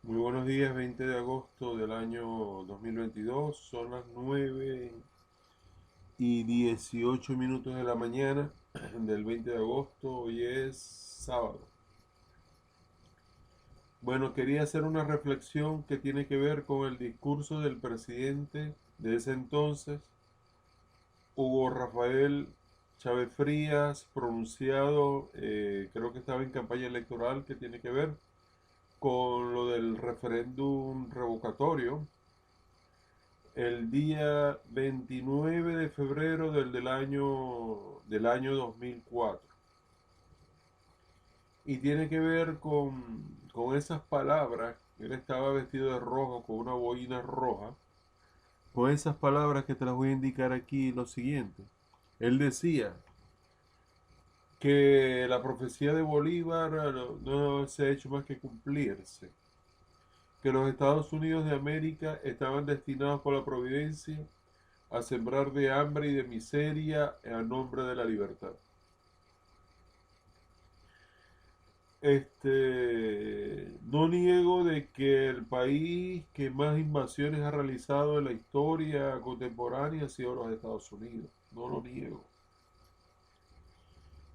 Muy buenos días, 20 de agosto del año 2022. Son las 9:18 de la mañana del 20 de agosto. Hoy es sábado. Bueno, quería hacer una reflexión que tiene que ver con el discurso del presidente de ese entonces, Hugo Rafael Chávez Frías, pronunciado, creo que estaba en campaña electoral, que tiene que ver con lo del referéndum revocatorio el día 29 de febrero del año 2004. Y tiene que ver con esas palabras. Él estaba vestido de rojo con una boina roja. Con esas palabras que te las voy a indicar aquí lo siguiente. Él decía que la profecía de Bolívar no se ha hecho más que cumplirse, que los Estados Unidos de América estaban destinados por la providencia a sembrar de hambre y de miseria en nombre de la libertad. No niego de que el país que más invasiones ha realizado en la historia contemporánea ha sido los Estados Unidos. No lo niego.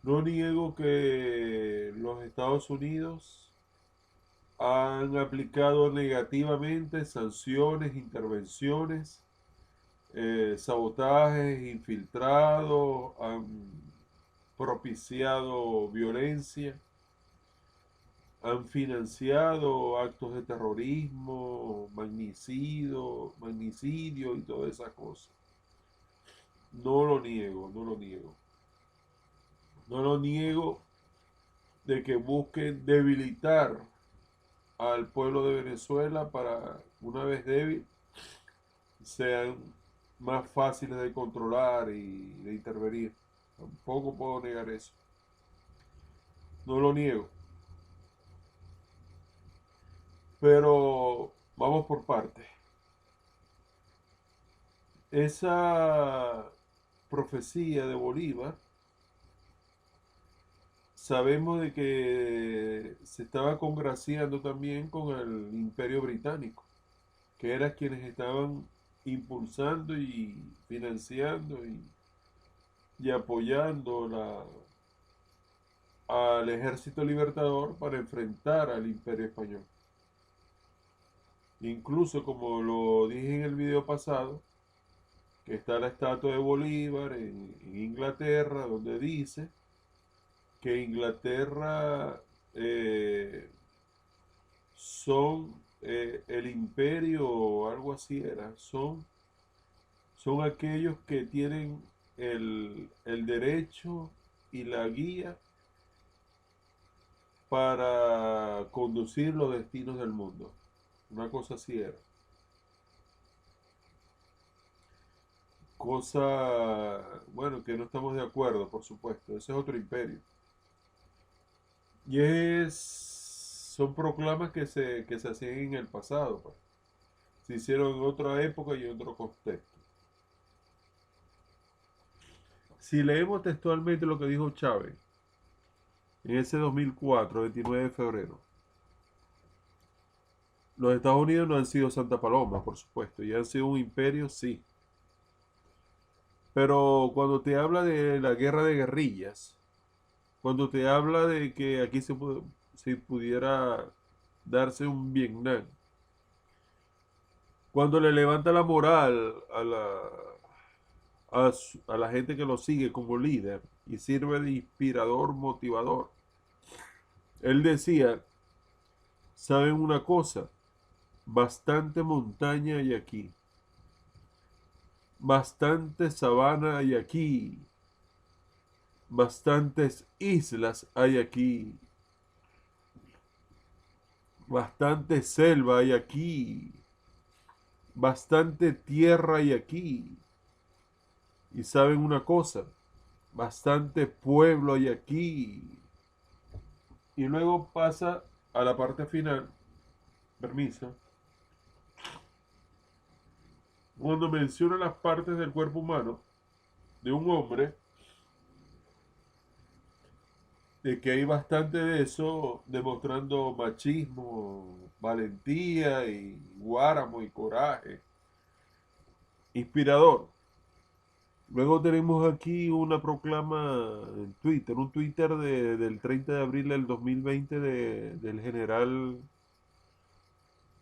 No niego que los Estados Unidos han aplicado negativamente sanciones, intervenciones, sabotajes, infiltrados, han propiciado violencia, han financiado actos de terrorismo, magnicidio y todas esas cosas. No lo niego, no lo niego. No lo niego de que busquen debilitar al pueblo de Venezuela para, una vez débil, sean más fáciles de controlar y de intervenir. Tampoco puedo negar eso. No lo niego. Pero vamos por partes. Esa profecía de Bolívar, sabemos de que se estaba congraciando también con el Imperio Británico, que eran quienes estaban impulsando y financiando y apoyando al ejército libertador para enfrentar al Imperio Español. Incluso, como lo dije en el video pasado, que está la estatua de Bolívar en Inglaterra, donde dice que Inglaterra eh, son el imperio o algo así era, son aquellos que tienen el derecho y la guía para conducir los destinos del mundo. Una cosa así era. Cosa, bueno, que no estamos de acuerdo, por supuesto. Ese es otro imperio. Son proclamas que se hacían en el pasado, pues. Se hicieron en otra época y en otro contexto. Si leemos textualmente lo que dijo Chávez en ese 2004, 29 de febrero, los Estados Unidos no han sido Santa Paloma, por supuesto, y han sido un imperio, sí. Pero cuando te habla de la guerra de guerrillas, cuando te habla de que aquí se pudiera darse un Vietnam, cuando le levanta la moral a la gente que lo sigue como líder y sirve de inspirador, motivador, él decía, ¿saben una cosa? Bastante montaña hay aquí, bastante sabana hay aquí, bastantes islas hay aquí, bastante selva hay aquí, bastante tierra hay aquí. Y saben una cosa, bastante pueblo hay aquí. Y luego pasa a la parte final, permiso, cuando menciona las partes del cuerpo humano de un hombre, de que hay bastante de eso demostrando machismo, valentía y guáramo y coraje. Inspirador. Luego tenemos aquí una proclama en Twitter, un Twitter del 30 de abril del 2020 del general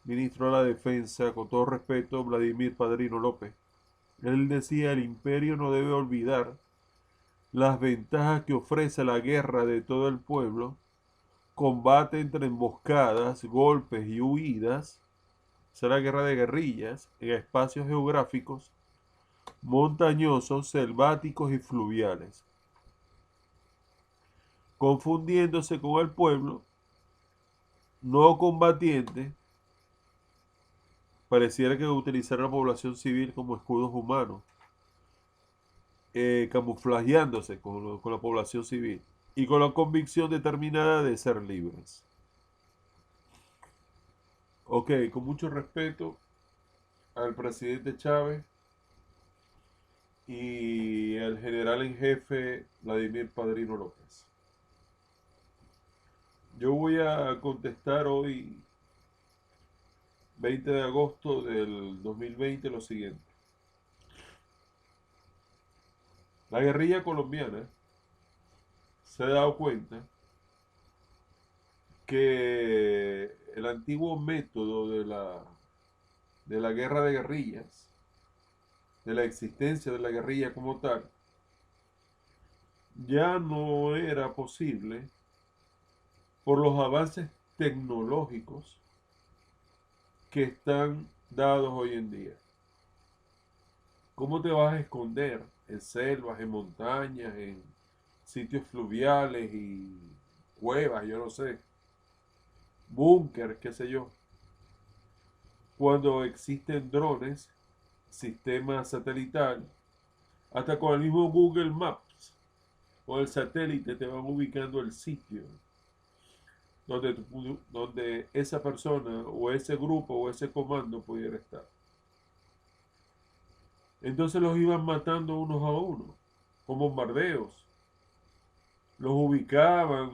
ministro de la Defensa, con todo respeto, Vladimir Padrino López. Él decía, el imperio no debe olvidar las ventajas que ofrece la guerra de todo el pueblo, combate entre emboscadas, golpes y huidas, será guerra de guerrillas en espacios geográficos montañosos, selváticos y fluviales, confundiéndose con el pueblo no combatiente. Pareciera que utilizar a la población civil como escudos humanos, camuflajeándose con la población civil y con la convicción determinada de ser libres. Ok, con mucho respeto al presidente Chávez y al general en jefe Vladimir Padrino López. Yo voy a contestar hoy, 20 de agosto del 2020, lo siguiente. La guerrilla colombiana se ha dado cuenta que el antiguo método de la guerra de guerrillas, de la existencia de la guerrilla como tal, ya no era posible por los avances tecnológicos que están dados hoy en día. ¿Cómo te vas a esconder en selvas, en montañas, en sitios fluviales y cuevas, yo no sé, búnker, qué sé yo, cuando existen drones, sistemas satelital, hasta con el mismo Google Maps o el satélite te van ubicando el sitio donde esa persona o ese grupo o ese comando pudiera estar? Entonces los iban matando unos a unos, con bombardeos. Los ubicaban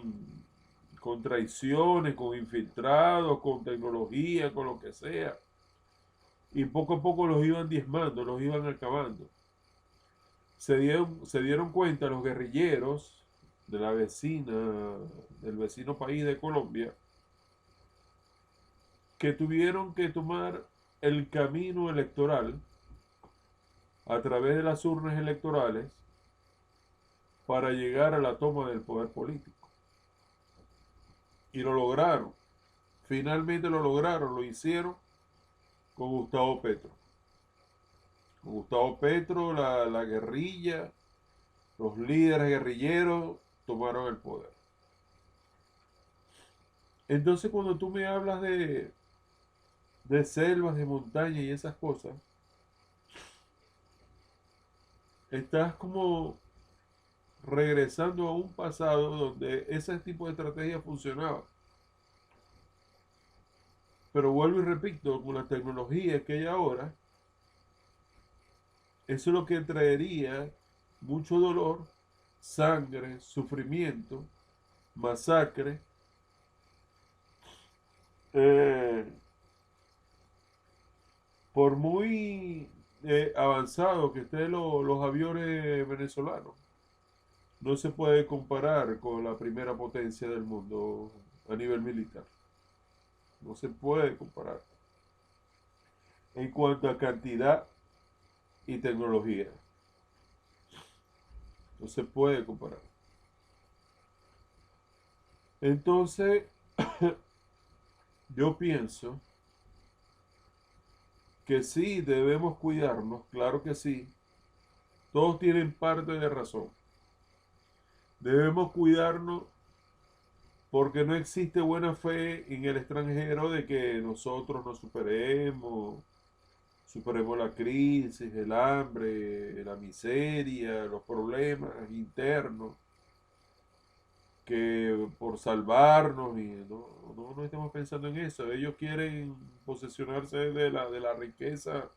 con traiciones, con infiltrados, con tecnología, con lo que sea. Y poco a poco los iban diezmando, los iban acabando. Se dieron cuenta los guerrilleros de la vecina, del vecino país de Colombia, que tuvieron que tomar el camino electoral a través de las urnas electorales para llegar a la toma del poder político. Y lo lograron. Finalmente lo lograron, lo hicieron con Gustavo Petro. Con Gustavo Petro, la guerrilla, los líderes guerrilleros tomaron el poder. Entonces cuando tú me hablas de selvas, de montaña y esas cosas, estás como regresando a un pasado donde ese tipo de estrategia funcionaba. Pero vuelvo y repito, con la tecnología que hay ahora, eso es lo que traería mucho dolor, sangre, sufrimiento, masacre, eh, por muy avanzado que estén los aviones venezolanos. No se puede comparar con la primera potencia del mundo a nivel militar. No se puede comparar en cuanto a cantidad y tecnología. No se puede comparar. Entonces, yo pienso que sí debemos cuidarnos, claro que sí. Todos tienen parte de razón. Debemos cuidarnos porque no existe buena fe en el extranjero de que nosotros nos superemos la crisis, el hambre, la miseria, los problemas internos, que por salvarnos, y no estamos pensando en eso. Ellos quieren posesionarse de la riqueza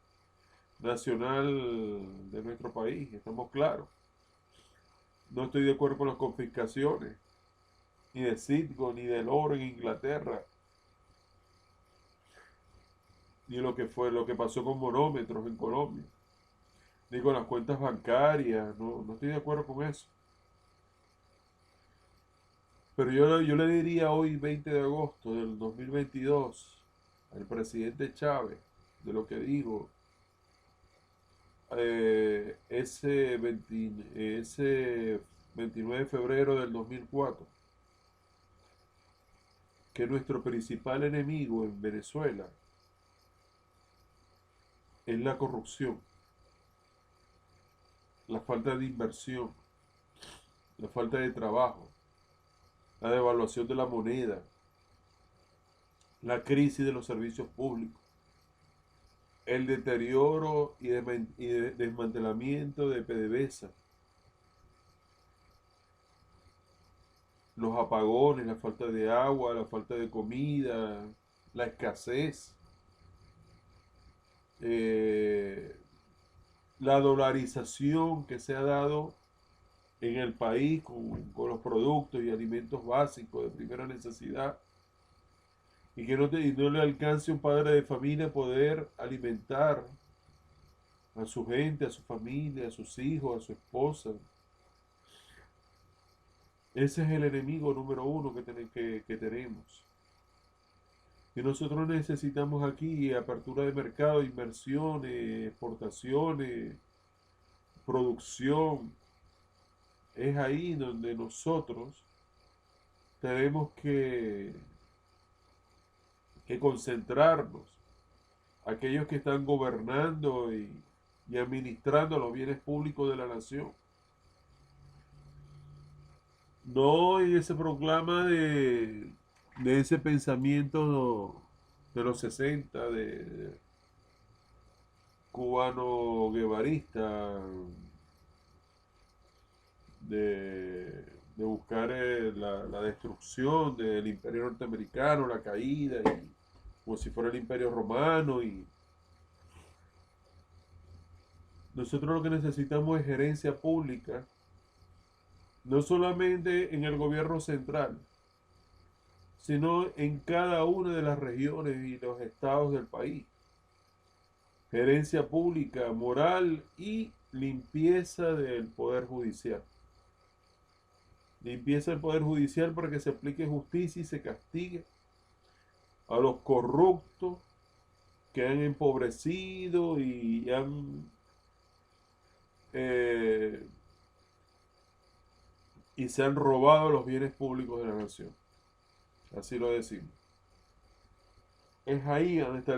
nacional de nuestro país, estamos claros. No estoy de acuerdo con las confiscaciones. ni de Citgo, ni del oro en Inglaterra, ni lo que pasó con monómetros en Colombia, ni con las cuentas bancarias. No, no estoy de acuerdo con eso. Pero yo le diría hoy, 20 de agosto del 2022, al presidente Chávez, de lo que dijo ese 29 de febrero del 2004, que nuestro principal enemigo en Venezuela es la corrupción, la falta de inversión, la falta de trabajo, la devaluación de la moneda, la crisis de los servicios públicos, el deterioro y desmantelamiento de PDVSA, los apagones, la falta de agua, la falta de comida, la escasez, eh, la dolarización que se ha dado en el país con los productos y alimentos básicos de primera necesidad, y que y no le alcance a un padre de familia poder alimentar a su gente, a su familia, a sus hijos, a su esposa. Ese es el enemigo número uno que tenemos. Y nosotros necesitamos aquí apertura de mercado, inversiones, exportaciones, producción. Es ahí donde nosotros tenemos que concentrarnos. Aquellos que están gobernando y administrando los bienes públicos de la nación. No en ese proclama de ese pensamiento de los 60 de cubano guevarista, de buscar la destrucción del imperio norteamericano, la caída, y, como si fuera el imperio romano. Y nosotros lo que necesitamos es gerencia pública, no solamente en el gobierno central, sino en cada una de las regiones y los estados del país. Gerencia pública, moral y limpieza del Poder Judicial. Limpieza del Poder Judicial para que se aplique justicia y se castigue a los corruptos que han empobrecido y eh, y se han robado los bienes públicos de la nación. Así lo decimos. Es ahí donde está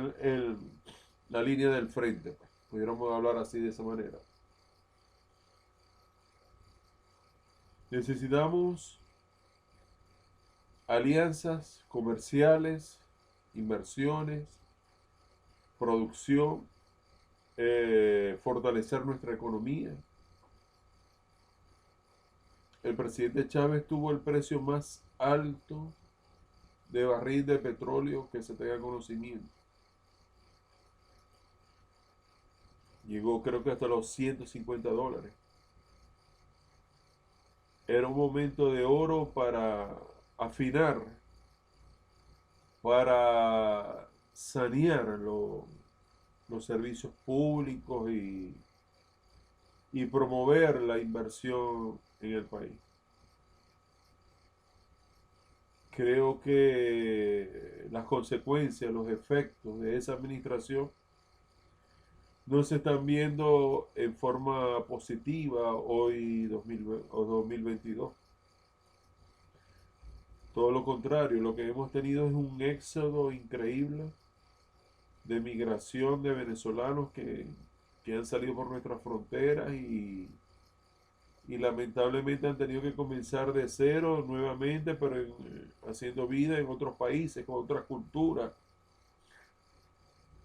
la línea del frente, pues. Pudiéramos hablar así de esa manera. Necesitamos alianzas comerciales, inversiones, producción, fortalecer nuestra economía. El presidente Chávez tuvo el precio más alto de barril de petróleo que se tenga conocimiento. Llegó creo que hasta los $150. Era un momento de oro para afinar, para sanear los servicios públicos y promover la inversión en el país. Creo que las consecuencias, los efectos de esa administración no se están viendo en forma positiva hoy 2022. Todo lo contrario, lo que hemos tenido es un éxodo increíble de migración de venezolanos que han salido por nuestras fronteras y lamentablemente han tenido que comenzar de cero nuevamente, pero haciendo vida en otros países, con otra cultura,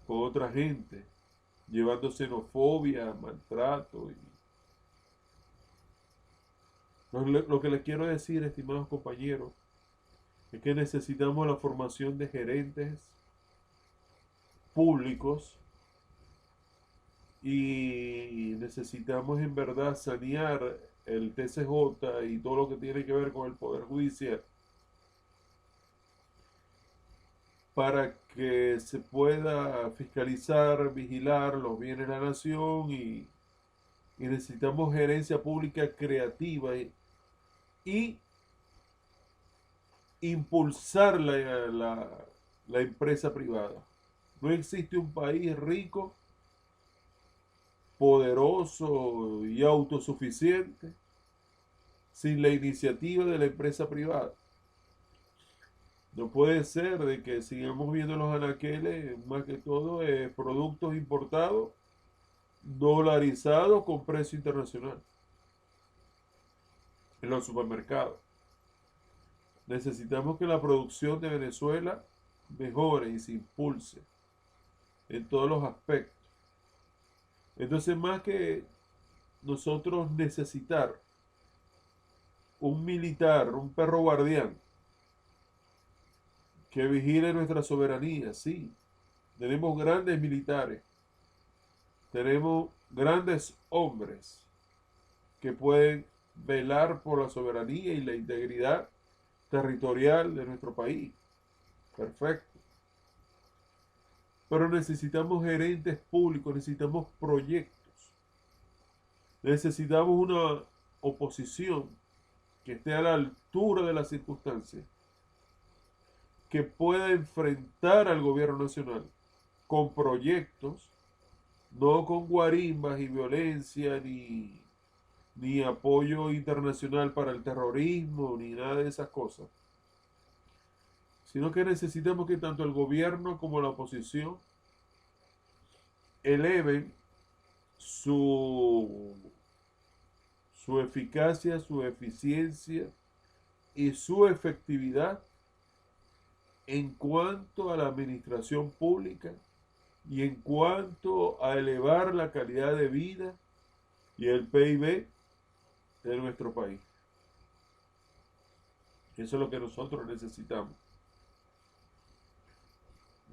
con otra gente, llevando xenofobia, maltrato. Lo que les quiero decir, estimados compañeros, es que necesitamos la formación de gerentes públicos y necesitamos en verdad sanear el TCJ y todo lo que tiene que ver con el Poder Judicial para que se pueda fiscalizar, vigilar los bienes de la nación y necesitamos gerencia pública creativa y impulsar la empresa privada. No existe un país rico, poderoso y autosuficiente sin la iniciativa de la empresa privada. No puede ser de que sigamos viendo los anaqueles, más que todo, productos importados, dolarizados con precio internacional en los supermercados. Necesitamos que la producción de Venezuela mejore y se impulse en todos los aspectos. Entonces, más que nosotros necesitar un militar, un perro guardián, que vigile nuestra soberanía, sí. Tenemos grandes militares, tenemos grandes hombres que pueden velar por la soberanía y la integridad territorial de nuestro país. Perfecto. Pero necesitamos gerentes públicos, necesitamos proyectos, necesitamos una oposición que esté a la altura de las circunstancias, que pueda enfrentar al gobierno nacional con proyectos, no con guarimbas y violencia, ni apoyo internacional para el terrorismo, ni nada de esas cosas, sino que necesitamos que tanto el gobierno como la oposición eleven su eficacia, su eficiencia y su efectividad en cuanto a la administración pública y en cuanto a elevar la calidad de vida y el PIB de nuestro país. Eso es lo que nosotros necesitamos.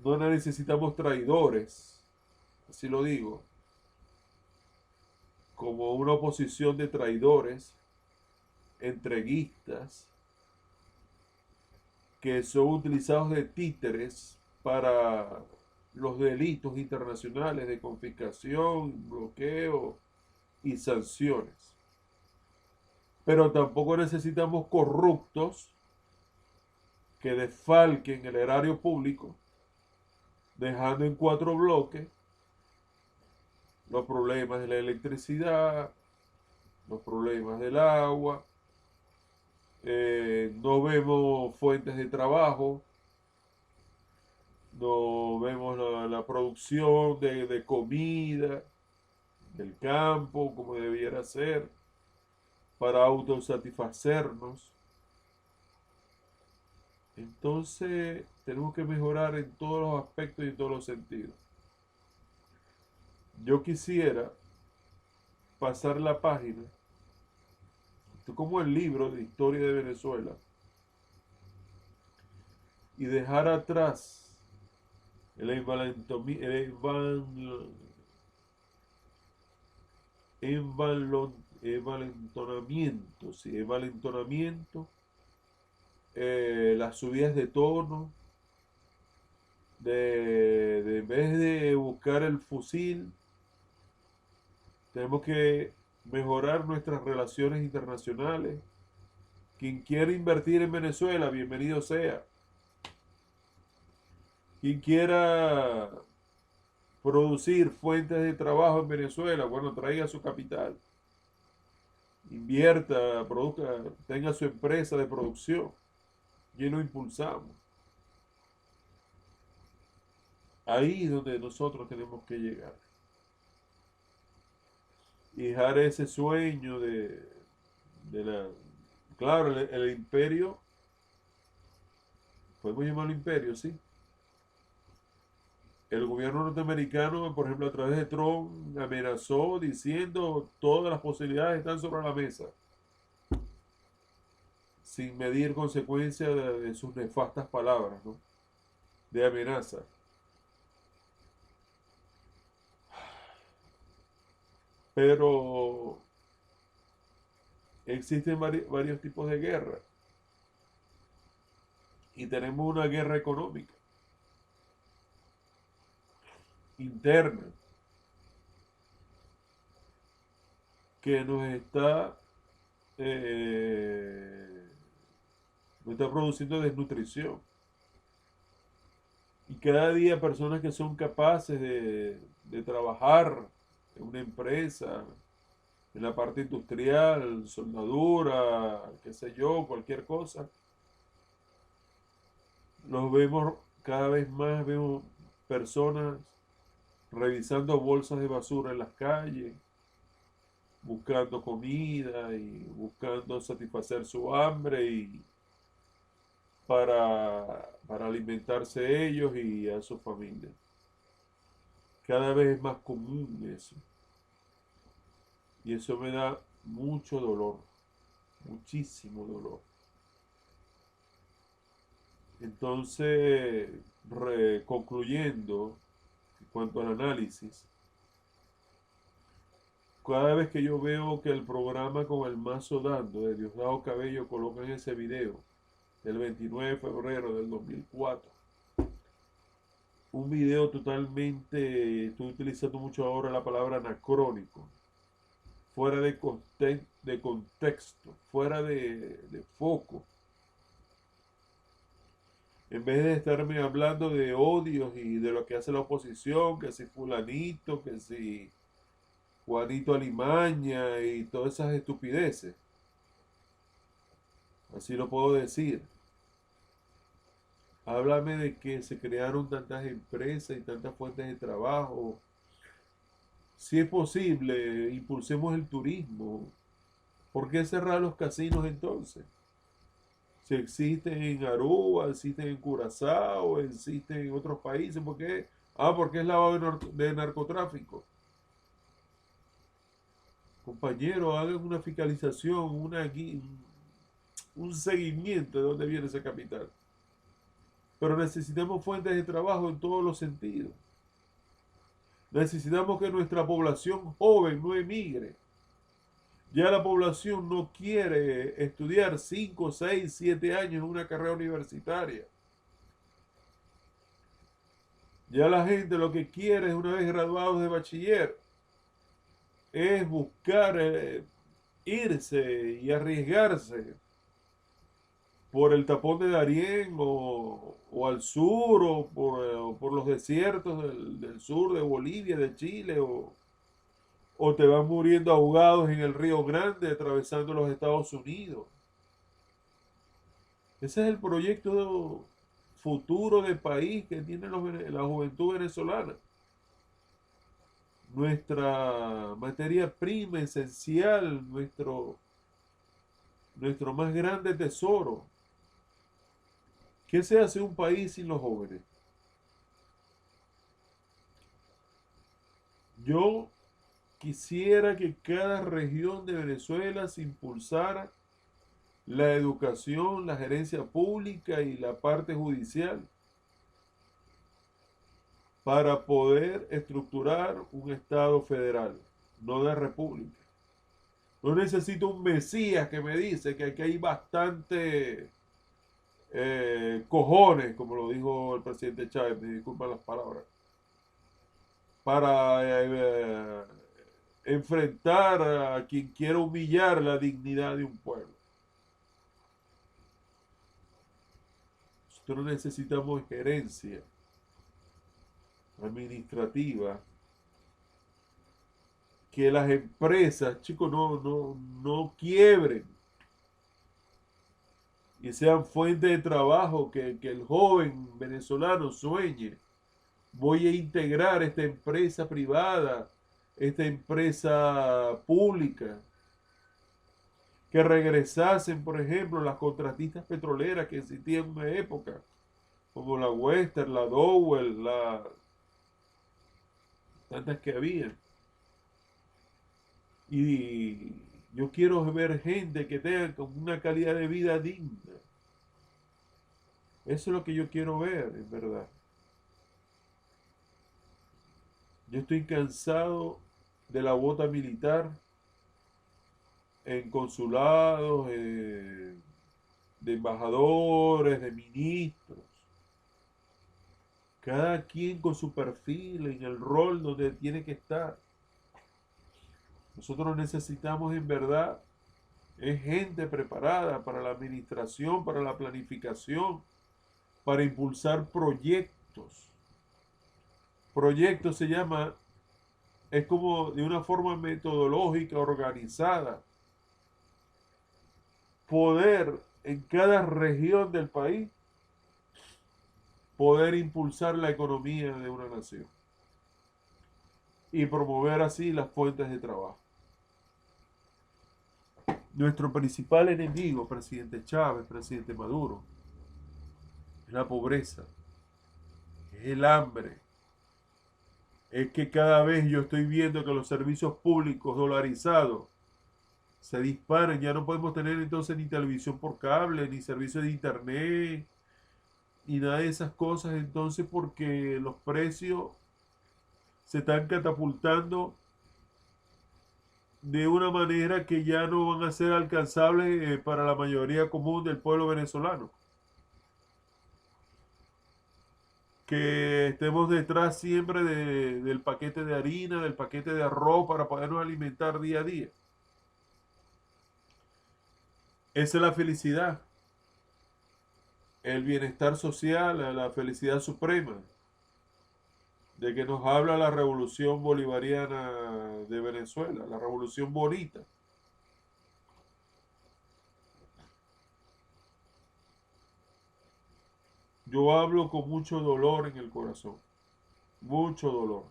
No necesitamos traidores, así lo digo, como una oposición de traidores, entreguistas, que son utilizados de títeres para los delitos internacionales de confiscación, bloqueo y sanciones. Pero tampoco necesitamos corruptos que desfalquen el erario público, dejando en 4 bloques los problemas de la electricidad, los problemas del agua, no vemos fuentes de trabajo, no vemos la producción de comida del campo como debiera ser para autosatisfacernos. Entonces tenemos que mejorar en todos los aspectos y en todos los sentidos. Yo quisiera pasar la página, esto como el libro de historia de Venezuela, y dejar atrás el envalentonamiento, sí, envalentonamiento, las subidas de tono, de en vez de buscar el fusil, tenemos que mejorar nuestras relaciones internacionales. Quien quiera invertir en Venezuela, bienvenido sea. Quien quiera producir fuentes de trabajo en Venezuela, bueno, traiga su capital. Invierta, produzca, tenga su empresa de producción. Y lo impulsamos. Ahí es donde nosotros tenemos que llegar. Y dejar ese sueño de la... Claro, el imperio, podemos llamarlo imperio, sí. El gobierno norteamericano, por ejemplo, a través de Trump, amenazó diciendo todas las posibilidades están sobre la mesa, sin medir consecuencias de sus nefastas palabras, ¿no? De amenaza. Pero existen varios tipos de guerra y tenemos una guerra económica. interna que eh, nos está produciendo desnutrición. Y cada día personas que son capaces de trabajar en una empresa, en la parte industrial, soldadura, qué sé yo, cualquier cosa, los vemos cada vez más, vemos personas revisando bolsas de basura en las calles, buscando comida y buscando satisfacer su hambre y para alimentarse ellos y a su familia. Cada vez es más común eso. Y eso me da mucho dolor, muchísimo dolor. Entonces, concluyendo en cuanto al análisis, cada vez que yo veo que el programa con el mazo dando de Diosdado Cabello colocan ese video del 29 de febrero del 2004, un video totalmente, estoy utilizando mucho ahora la palabra anacrónico, fuera de contexto, fuera de foco. En vez de estarme hablando de odios y de lo que hace la oposición, que si fulanito, que si Juanito Alimaña y todas esas estupideces. Así lo puedo decir. Háblame de que se crearon tantas empresas y tantas fuentes de trabajo. Si es posible, impulsemos el turismo. ¿Por qué cerrar los casinos entonces? Si existen en Aruba, existen en Curazao, existen en otros países, ¿por qué? Ah, porque es lavado de narcotráfico. Compañero, hagan una fiscalización, un seguimiento de dónde viene ese capital. Pero necesitamos fuentes de trabajo en todos los sentidos. Necesitamos que nuestra población joven no emigre. Ya la población no quiere estudiar 5, 6, 7 años en una carrera universitaria. Ya la gente lo que quiere es, una vez graduados de bachiller, es buscar irse y arriesgarse por el tapón de Darién o al sur o por los desiertos del sur de Bolivia, de Chile o te van muriendo ahogados en el Río Grande atravesando los Estados Unidos. Ese es el proyecto futuro de país que tiene la juventud venezolana. Nuestra materia prima esencial, nuestro más grande tesoro. ¿Qué se hace un país sin los jóvenes? Yo quisiera que cada región de Venezuela se impulsara la educación, la gerencia pública y la parte judicial para poder estructurar un Estado federal, no de república. No necesito un mesías que me dice que aquí hay bastante cojones, como lo dijo el presidente Chávez, me disculpan las palabras, para enfrentar a quien quiera humillar la dignidad de un pueblo. Nosotros necesitamos gerencia administrativa, que las empresas, chicos, no quiebren y sean fuente de trabajo, que el joven venezolano sueñe. Voy a integrar esta empresa privada, esta empresa pública, que regresasen, por ejemplo, las contratistas petroleras que existían en una época, como la Western, la Dowell, tantas que había. Y yo quiero ver gente que tenga una calidad de vida digna. Eso es lo que yo quiero ver, en verdad. Yo estoy cansado de la bota militar en consulados, de, embajadores, de ministros. cada quien con su perfil, en el rol donde tiene que estar. Nosotros necesitamos en verdad es gente preparada para la administración, para la planificación, para impulsar proyectos. Proyecto se llama, es como de una forma metodológica, organizada, poder en cada región del país, poder impulsar la economía de una nación y promover así las fuentes de trabajo. Nuestro principal enemigo, presidente Chávez, presidente Maduro, es la pobreza, es el hambre. Es que cada vez yo estoy viendo que los servicios públicos dolarizados se disparan. Ya no podemos tener entonces ni televisión por cable, ni servicio de internet, ni nada de esas cosas. Entonces, porque los precios se están catapultando de una manera que ya no van a ser alcanzables para la mayoría común del pueblo venezolano. Que estemos detrás siempre del paquete de harina, del paquete de arroz para podernos alimentar día a día. Esa es la felicidad, el bienestar social, la felicidad suprema, de que nos habla la revolución bolivariana de Venezuela, la revolución bonita. Yo hablo con mucho dolor en el corazón, mucho dolor,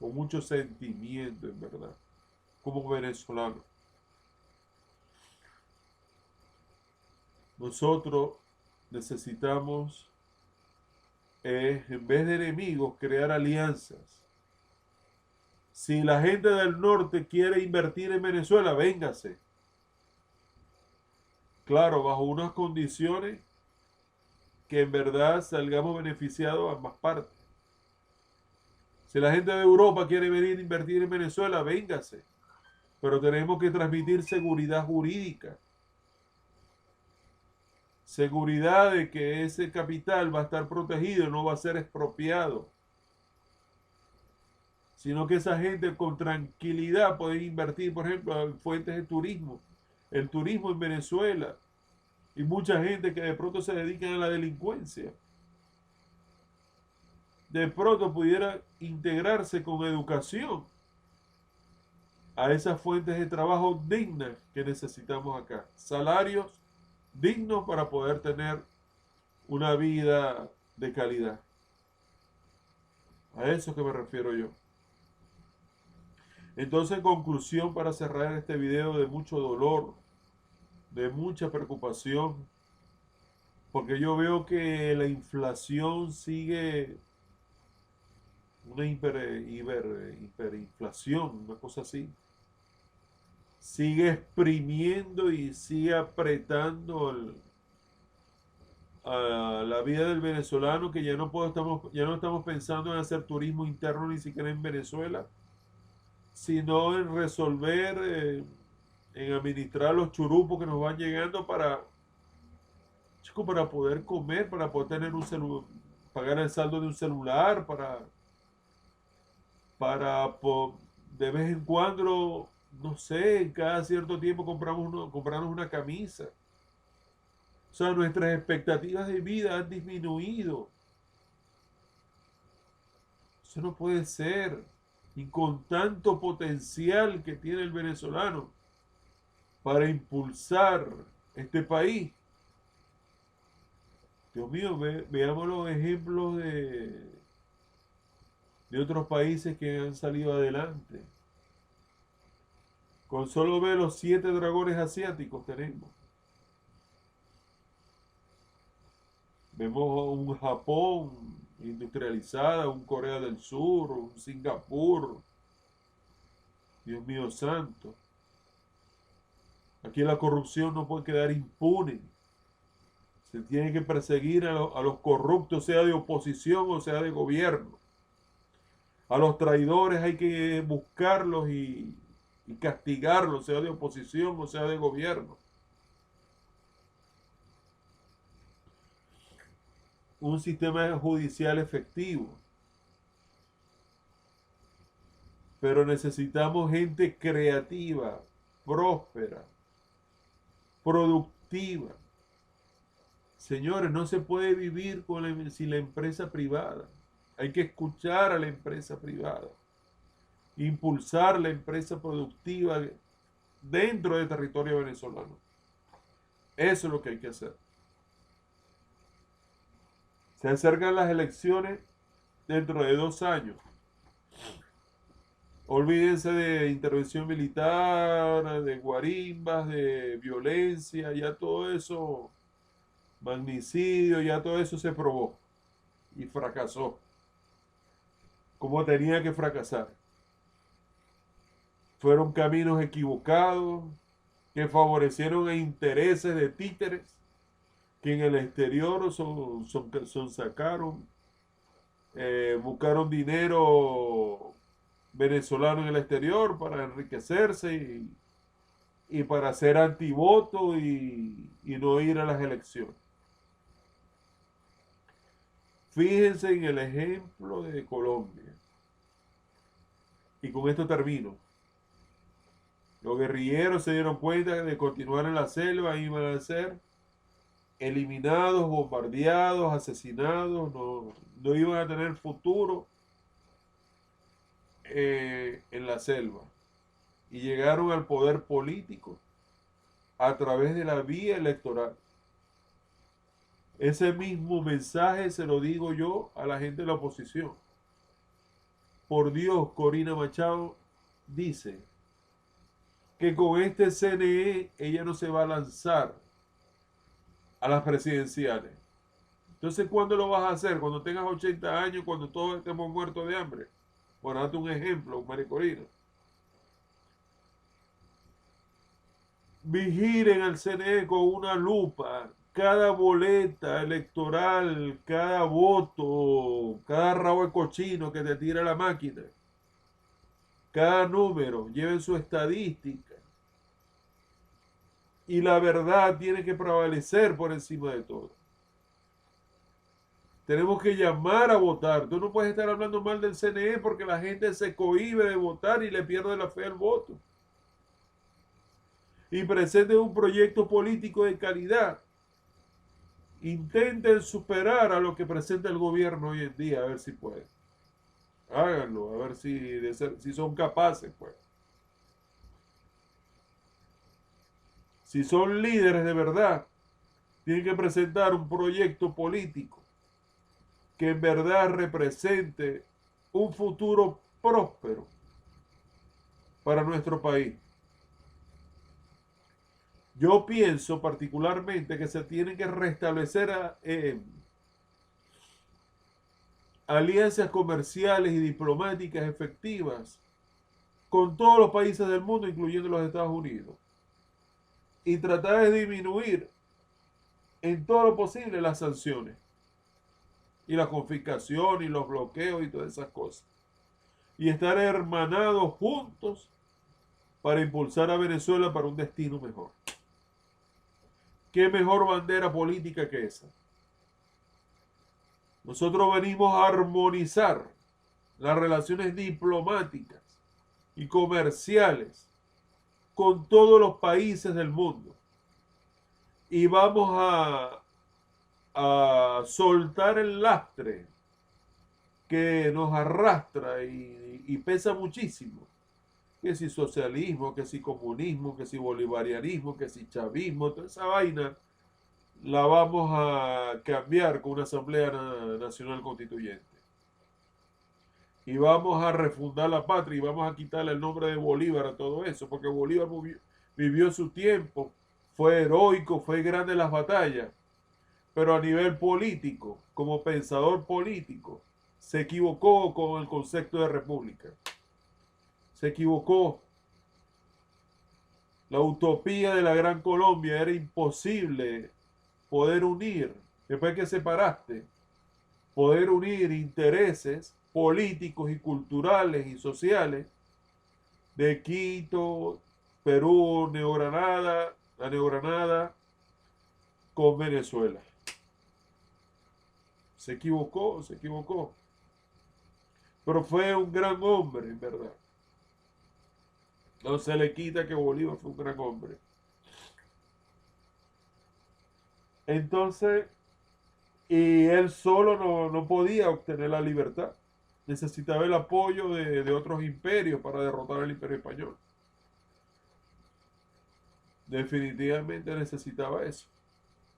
con mucho sentimiento en verdad, como venezolano. Nosotros necesitamos, en vez de enemigos, crear alianzas. Si la gente del norte quiere invertir en Venezuela, véngase. Claro, bajo unas condiciones que en verdad salgamos beneficiados ambas partes. Si la gente de Europa quiere venir a invertir en Venezuela, véngase. Pero tenemos que transmitir seguridad jurídica. Seguridad de que ese capital va a estar protegido, no va a ser expropiado. Sino que esa gente con tranquilidad puede invertir, por ejemplo, en fuentes de turismo. El turismo en Venezuela. Y mucha gente que de pronto se dedica a la delincuencia. De pronto pudiera integrarse con educación a esas fuentes de trabajo dignas que necesitamos acá. Salarios dignos para poder tener una vida de calidad. A eso que me refiero yo. Entonces, en conclusión, para cerrar este video de mucho dolor, de mucha preocupación, porque yo veo que la inflación sigue una hiperinflación, una cosa así. Sigue exprimiendo y sigue apretando a la vida del venezolano, que ya no estamos pensando en hacer turismo interno ni siquiera en Venezuela, sino en resolver, en administrar los churupos que nos van llegando para poder comer, para poder tener un celular, pagar el saldo de un celular, de vez en cuando, no sé, cada cierto tiempo comprarnos una camisa. O sea, nuestras expectativas de vida han disminuido. Eso no puede ser. Y con tanto potencial que tiene el venezolano para impulsar este país. Dios mío, veamos los ejemplos de otros países que han salido adelante. Con solo ver los 7 dragones asiáticos tenemos. Vemos un Japón industrializada, un Corea del Sur, un Singapur. Dios mío santo. Aquí la corrupción no puede quedar impune. Se tiene que perseguir a los corruptos, sea de oposición o sea de gobierno. A los traidores hay que buscarlos y castigarlos, sea de oposición o sea de gobierno. un sistema judicial efectivo, pero necesitamos gente creativa, próspera, productiva. Señores, no se puede vivir sin la empresa privada. Hay que escuchar a la empresa privada, impulsar la empresa productiva dentro del territorio venezolano. Eso es lo que hay que hacer. Se acercan las elecciones dentro de 2 años. Olvídense de intervención militar, de guarimbas, de violencia, ya todo eso, magnicidio, ya todo eso se probó y fracasó, como tenía que fracasar. Fueron caminos equivocados que favorecieron a intereses de títeres que en el exterior sacaron, buscaron dinero venezolano en el exterior para enriquecerse y para ser antivoto y no ir a las elecciones. Fíjense en el ejemplo de Colombia. Y con esto termino. Los guerrilleros se dieron cuenta de continuar en la selva, iban a ser eliminados, bombardeados, asesinados, no iban a tener futuro en la selva. Y llegaron al poder político a través de la vía electoral. Ese mismo mensaje se lo digo yo a la gente de la oposición. Por Dios, Corina Machado dice que con este CNE ella no se va a lanzar a las presidenciales. Entonces, ¿cuándo lo vas a hacer? Cuando tengas 80 años, cuando todos estemos muertos de hambre. Por darte un ejemplo, María Corina. Vigilen al CNE con una lupa. Cada boleta electoral, cada voto, cada rabo de cochino que te tira la máquina, cada número, lleven su estadística. Y la verdad tiene que prevalecer por encima de todo. Tenemos que llamar a votar. Tú no puedes estar hablando mal del CNE porque la gente se cohíbe de votar y le pierde la fe al voto. Y presenten un proyecto político de calidad. Intenten superar a lo que presenta el gobierno hoy en día, a ver si pueden. Háganlo, a ver si son capaces, pues. Si son líderes de verdad, tienen que presentar un proyecto político que en verdad represente un futuro próspero para nuestro país. Yo pienso particularmente que se tienen que restablecer alianzas comerciales y diplomáticas efectivas con todos los países del mundo, incluyendo los Estados Unidos, y tratar de disminuir en todo lo posible las sanciones y la confiscación y los bloqueos y todas esas cosas, y estar hermanados juntos para impulsar a Venezuela para un destino mejor. ¿Qué mejor bandera política que esa? Nosotros venimos a armonizar las relaciones diplomáticas y comerciales con todos los países del mundo. Y vamos a soltar el lastre que nos arrastra y pesa muchísimo. Que si socialismo, que si comunismo, que si bolivarianismo, que si chavismo, toda esa vaina la vamos a cambiar con una Asamblea Nacional Constituyente. Y vamos a refundar la patria y vamos a quitarle el nombre de Bolívar a todo eso, porque Bolívar vivió su tiempo, fue heroico, fue grande en las batallas, pero a nivel político, como pensador político, se equivocó con el concepto de república. Se equivocó. La utopía de la Gran Colombia era imposible poder unir, después que separaste, poder unir intereses políticos y culturales y sociales de Quito, Perú, la Neogranada, con Venezuela. Se equivocó, se equivocó. Pero fue un gran hombre, en verdad. No se le quita que Bolívar fue un gran hombre. Entonces, y él solo no podía obtener la libertad. Necesitaba el apoyo de otros imperios para derrotar al imperio español. Definitivamente necesitaba eso.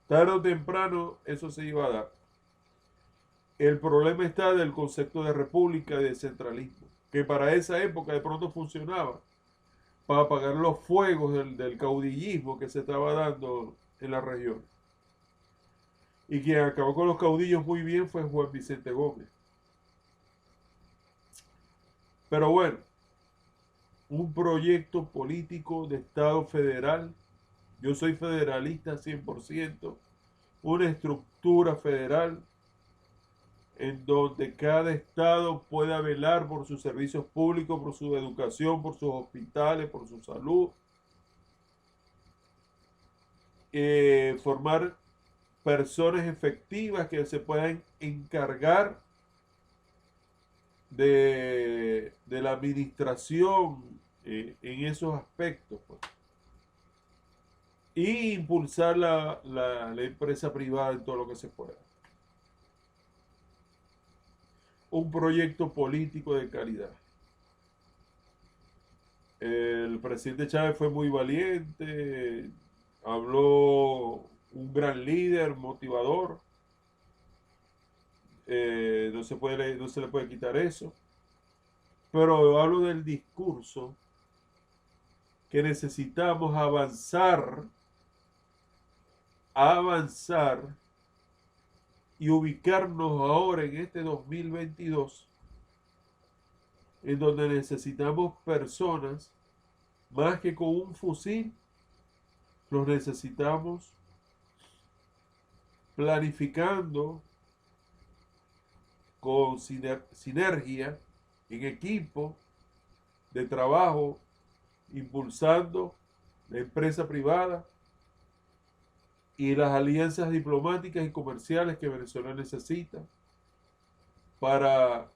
Tarde o temprano eso se iba a dar. El problema está del concepto de república y de centralismo, que para esa época de pronto funcionaba para apagar los fuegos del caudillismo que se estaba dando en la región. Y quien acabó con los caudillos muy bien fue Juan Vicente Gómez. Pero bueno, un proyecto político de Estado federal, yo soy federalista 100%, una estructura federal en donde cada estado pueda velar por sus servicios públicos, por su educación, por sus hospitales, por su salud, formar personas efectivas que se puedan encargar de la administración en esos aspectos, pues. Y impulsar la empresa privada en todo lo que se pueda. Un proyecto político de calidad. El presidente Chávez fue muy valiente, habló un gran líder, motivador. No se le puede quitar eso. Pero hablo del discurso que necesitamos avanzar y ubicarnos ahora en este 2022, en donde necesitamos personas más que con un fusil, los necesitamos planificando con sinergia, en equipo de trabajo, impulsando la empresa privada y las alianzas diplomáticas y comerciales que Venezuela necesita para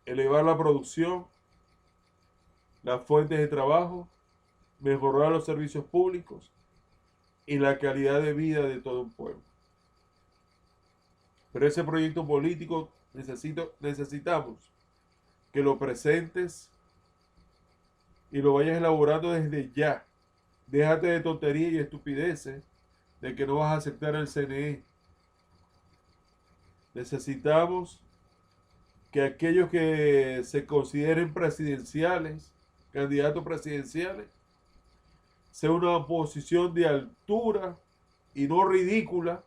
elevar la producción, las fuentes de trabajo, mejorar los servicios públicos y la calidad de vida de todo un pueblo. Pero ese proyecto político necesitamos que lo presentes y lo vayas elaborando desde ya. Déjate de tonterías y estupideces de que no vas a aceptar el CNE. Necesitamos que aquellos que se consideren presidenciales, candidatos presidenciales, sea una posición de altura y no ridícula,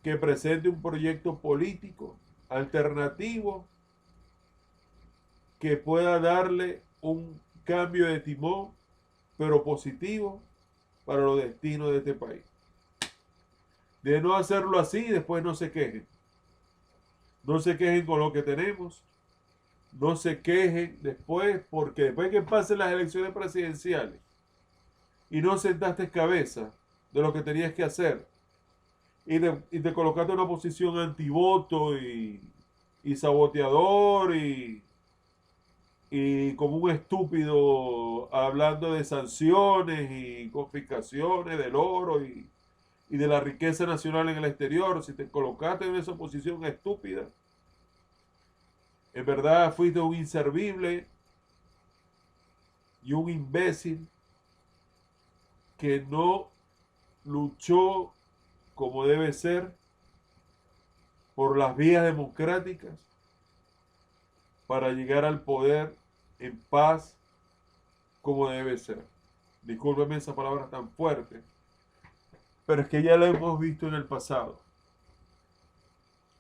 que presente un proyecto político alternativo que pueda darle un cambio de timón, pero positivo, para los destinos de este país. De no hacerlo así, después no se quejen. No se quejen con lo que tenemos. No se quejen después, porque después que pasen las elecciones presidenciales y no sentaste cabeza de lo que tenías que hacer y te colocaste en una posición antivoto y saboteador y como un estúpido hablando de sanciones y confiscaciones del oro y de la riqueza nacional en el exterior, si te colocaste en esa posición estúpida, en verdad fuiste un inservible y un imbécil que no luchó como debe ser por las vías democráticas para llegar al poder en paz como debe ser. Discúlpeme esa palabra tan fuerte, pero es que ya lo hemos visto en el pasado.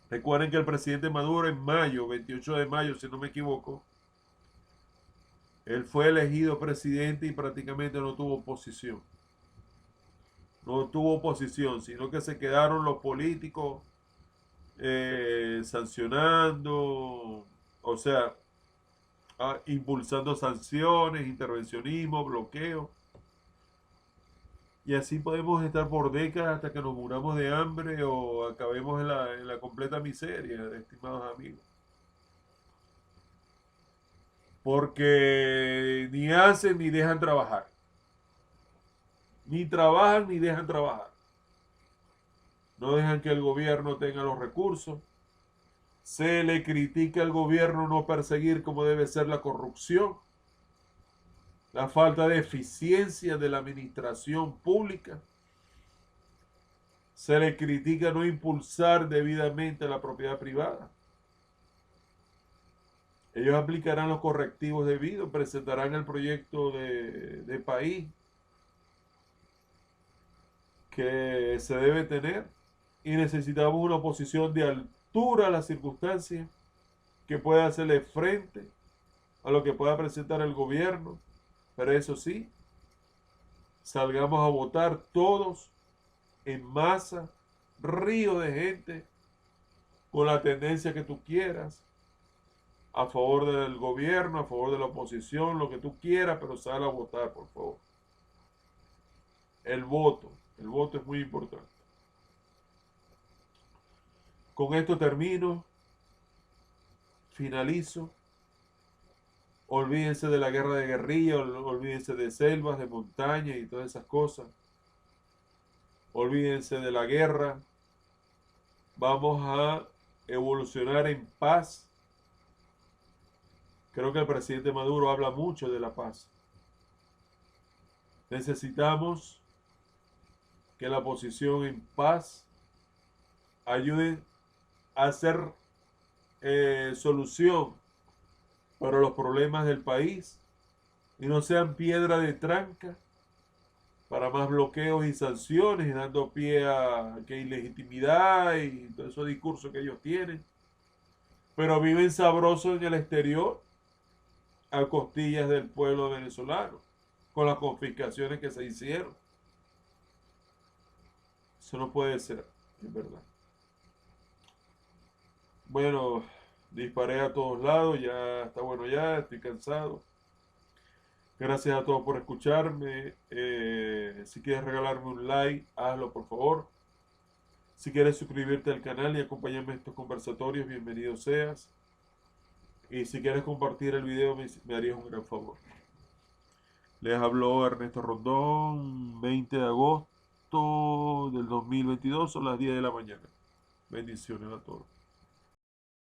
Recuerden que el presidente Maduro en mayo, 28 de mayo, si no me equivoco, él fue elegido presidente y prácticamente no tuvo oposición. No tuvo oposición, sino que se quedaron los políticos sancionando, o sea, impulsando sanciones, intervencionismo, bloqueo. Y así podemos estar por décadas hasta que nos muramos de hambre o acabemos en la completa miseria, estimados amigos. Porque ni hacen ni dejan trabajar. Ni trabajan ni dejan trabajar. No dejan que el gobierno tenga los recursos. Se le critica al gobierno no perseguir como debe ser la corrupción, la falta de eficiencia de la administración pública. Se le critica no impulsar debidamente la propiedad privada. Ellos aplicarán los correctivos debidos, presentarán el proyecto de país que se debe tener y necesitamos una oposición de altura a las circunstancias que pueda hacerle frente a lo que pueda presentar el gobierno. Pero eso sí, salgamos a votar todos en masa, río de gente, con la tendencia que tú quieras, a favor del gobierno, a favor de la oposición, lo que tú quieras, pero sal a votar, por favor. El voto es muy importante. Con esto termino, finalizo. Olvídense de la guerra de guerrilla, olvídense de selvas, de montaña y todas esas cosas. Olvídense de la guerra. Vamos a evolucionar en paz. Creo que el presidente Maduro habla mucho de la paz. Necesitamos que la oposición en paz ayude a hacer solución para los problemas del país y no sean piedra de tranca para más bloqueos y sanciones, dando pie a que ilegitimidad y todos esos discursos que ellos tienen. Pero viven sabrosos en el exterior a costillas del pueblo venezolano, con las confiscaciones que se hicieron. Eso no puede ser, es verdad. Bueno, disparé a todos lados, ya está bueno ya, estoy cansado. Gracias a todos por escucharme. Si quieres regalarme un like, hazlo por favor. Si quieres suscribirte al canal y acompañarme en estos conversatorios, bienvenido seas. Y si quieres compartir el video, me harías un gran favor. Les habló Ernesto Rondón, 20 de agosto del 2022, son las 10 de la mañana. Bendiciones a todos.